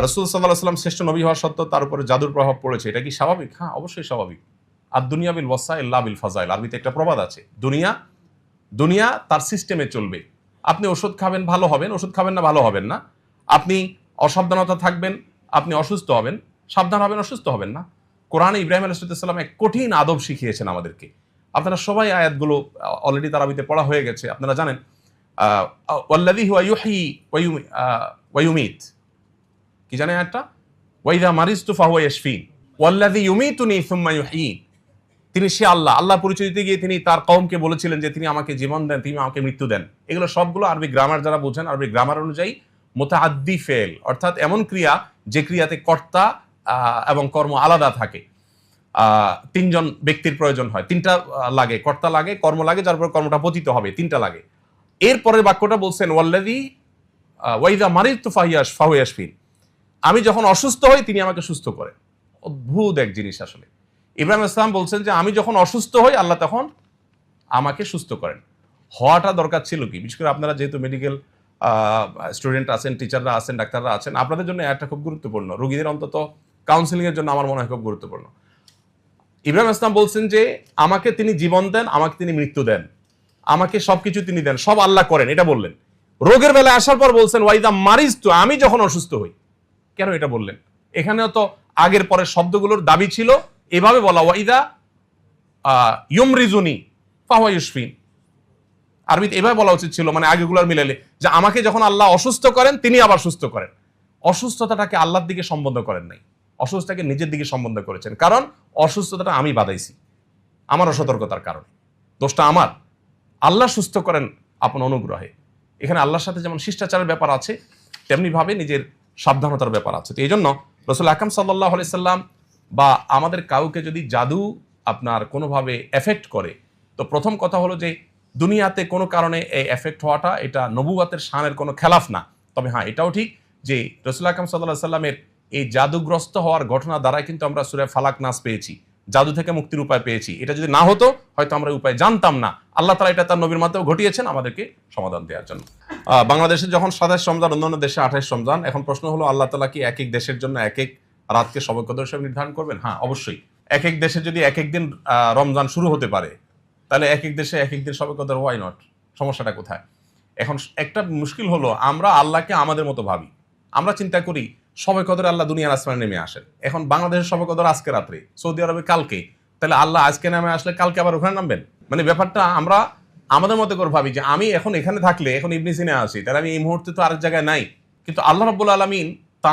রাসূল সাল্লাল্লাহু আলাইহি ওয়াসাল্লাম শ্রেষ্ঠ নবী হওয়া সত্ত্বেও তার উপরে জাদুর প্রভাব পড়েছে, এটা কি স্বাভাবিক? হ্যাঁ, অবশ্যই স্বাভাবিক। আর দুনিয়া বিল ওয়াসাইল লা বিল ফাজাইল, আরবিতে একটা প্রবাদ আছে, দুনিয়া তার সিস্টেমে চলবে। আপনি ওষুধ খাবেন ভালো হবেন, ওষুধ খাবেন না ভালো হবেন না। আপনি অসাবধানতা থাকবেন, আপনি অসুস্থ হবেন, সাবধান হবেন, অসুস্থ হবেন না। কোরআনে ইব্রাহিম আলাইহিস সালাম এক কঠিন আদব শিখিয়েছেন আমাদেরকে। আপনারা সবাই আয়াতগুলো অলরেডি তারাবিতে পড়া হয়ে গেছে, আপনারা জানেন। ওয়াল্লাযী হুয়া ইউহয়ী ওয়া ইউমীত, কি জানেন আয়াতটা? ওয়া ইযা মারিজতু ফাহুয়া ইয়াশফিন ওয়াল্লাযী ইউমীতুনি সুম্মা ইউহয়ীন। তিনি সে আল্লাহ। আল্লাহ পরিচয় দিতে গিয়ে তিনি তার কওমকে বলেছিলেন যে তিনি আমাকে জীবন দেন, তিনি আমাকে মৃত্যু দেন। এগুলো সবগুলো আরবি গ্রামার যারা বোঝেন, আরবি গ্রামার অনুযায়ী মুতাআদ্দি ফেল, অর্থাৎ এমন ক্রিয়া যে ক্রিয়াতে কর্তা এবং কর্ম আলাদা থাকে। তিনজন ব্যক্তির প্রয়োজন হয়, তিনটা লাগে, কর্তা লাগে, কর্ম লাগে, যার পর কর্মটা পতিত হবে, তিনটা লাগে। এর পরের বাক্যটা বলছেন ওয়াল্লাযী ওয়া ইযা মারিজতু ফাহুয়া ইয়াশফিন, আমি যখন অসুস্থ হই তিনি আমাকে সুস্থ করেন। অদ্ভুত এক জিনিস আসলে। ইব্রাহিম ইসলাম বলছেন যে আমি যখন অসুস্থ হই আল্লাহ তখন আমাকে সুস্থ করেন। হওয়াটা দরকার ছিল কি? বিশেষ করে আপনারা যেহেতু মেডিকেল স্টুডেন্ট আছেন, টিচাররা আছেন, ডাক্তাররা আছেন, আপনাদের জন্য একটা খুব গুরুত্বপূর্ণ, রোগীদের অন্তত কাউন্সিলিং এর জন্য আমার মনে হয় খুব গুরুত্বপূর্ণ। ইব্রাহিম ইসলাম বলছেন যে আমাকে তিনি জীবন দেন, আমাকে তিনি মৃত্যু দেন, আমাকে সবকিছু তিনি দেন, সব আল্লাহ করেন, এটা বললেন। রোগের বেলায় আসার পর বলছেন ওয়াইদা মারিজতু, আমি যখন অসুস্থ হই। কেন এটা বললেন? এখানেও তো আগের পরের শব্দগুলোর দাবি ছিল এভাবে বলা, ওয়াইদা ইউমরিজুনি ফাহুয়া ইউশফিন। আরবিতে এভাবে বলা উচিত ছিল, মানে আগেগুলোর মিলালে, যে আমাকে যখন আল্লাহ অসুস্থ করেন তিনি আবার সুস্থ করেন। অসুস্থতাটাকে আল্লাহর দিকে সম্বন্ধ করেন নাই, অসুস্থতাকে নিজের দিকে সম্বন্ধ করেছেন। কারণ অসুস্থতাটা আমি বাধাইছি, আমার অসতর্কতার কারণে, দোষটা আমার। আল্লাহ সুস্থ করেন আপন অনুগ্রহে। এখানে আল্লাহর সাথে যেমন শিষ্টাচারের ব্যাপার আছে, তেমনি ভাবে নিজের সাবধানতার ব্যাপার আছে। তো এই জন্য রাসূল আকরাম সাল্লাল্লাহু আলাইহি সাল্লাম বা আমাদের কাউকে যদি জাদু আপনার কোনোভাবে এফেক্ট করে, তো প্রথম কথা হলো যে দুনিয়াতে কোনো কারণে এই এফেক্ট হওয়াটা এটা নবুয়তের শানের কোনো খেলাফ না। তবে হ্যাঁ, এটাও ঠিক যে রাসূল আকরাম সাল্লাল্লাহু আলাইহি সাল্লামের এই জাদুগ্রস্ত হওয়ার ঘটনা দ্বারাই কিন্তু আমরা সূরা ফালাক নাস পেয়েছি, জাদু থেকে মুক্তির উপায় পেয়েছি। এটা যদি না হতো হয়তো আমরা উপায় জানতাম না। আল্লাহ তাআলা এটা তার নবীর মাধ্যমে ঘটিয়েছেন আমাদেরকে সমাধান দেওয়ার জন্য। বাংলাদেশে যখন 27 রমজান, অন্যান্য দেশে 28 রমজান। এখন প্রশ্ন হলো আল্লাহ তাআলা কি এক এক দেশের জন্য এক এক রাতকে শবে কদর হিসেবে নির্ধারণ করবেন? হ্যাঁ, অবশ্যই। এক এক দেশে যদি এক এক দিন রমজান শুরু হতে পারে, তাহলে এক এক দেশে এক এক দিন শবে কদর, ওয়াই নট? সমস্যাটা কোথায়? এখন একটা মুশকিল হলো আমরা আল্লাহকে আমাদের মতো ভাবি। আমরা চিন্তা করি শবে কদরে আল্লাহ দুনিয়ার আসমানে নেমে আসেন। এখন বাংলাদেশের শবে কদর আজকে রাত্রে, সৌদি আরবে কালকে, তাহলে আল্লাহ আজকে নামে আসলে কালকে আবার ওখানে নামবেন? মানে ব্যাপারটা আমরা আমাদের মতো করে ভাবি যে আমি এখন এখানে থাকলে, এখন ইবনে সিনা আছি, তাহলে আমি এই মুহূর্তে তো আরেক জায়গায় নাই। কিন্তু আল্লাহ রাব্বুল আলামিন